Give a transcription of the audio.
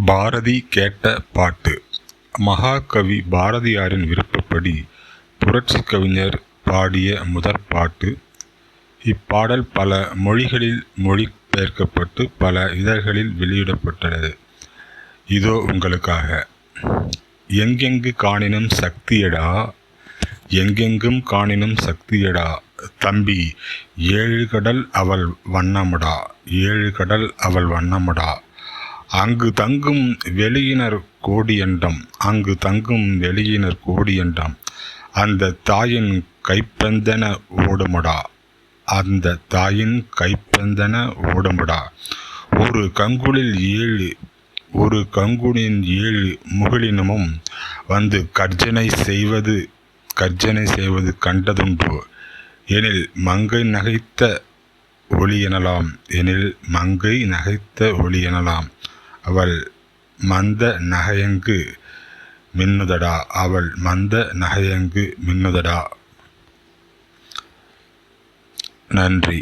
பாரதி கேட்ட பாட்டு. மகாகவி பாரதியாரின் விருப்பப்படி புரட்சி கவிஞர் பாடிய முதற்பாட்டு. இப்பாடல் பல மொழிகளில் மொழிபெயர்க்கப்பட்டு பல இதழ்களில் வெளியிடப்பட்டது. இதோ உங்களுக்காக. எங்கெங்கு காணினும் சக்தியடா, எங்கெங்கும் காணினும் சக்தியடா, தம்பி ஏழு கடல் அவள் வண்ணமடா, ஏழு கடல் அவள் வண்ணமடா. அங்கு தங்கும் வெளியினர் கோடியண்டம், அங்கு தங்கும் வெளியினர் கோடியண்டம், அந்த தாயின் கைப்பெந்தன ஓடுமடா, அந்த தாயின் கைப்பெந்தன ஓடுமடா. ஒரு கங்குலில் ஏழு, ஒரு கங்குலின் ஏழு முகிலினமும் வந்து கர்ஜனை செய்வது கண்டதுண்டு எனில் மங்கை நகைத்த ஒளி எனலாம், எனில் மங்கை நகைத்த ஒளி எனலாம். அவள் மந்த நகையங்கு மின்னுதடா, அவள் மந்த நகையங்கு மின்னுதடா. நன்றி.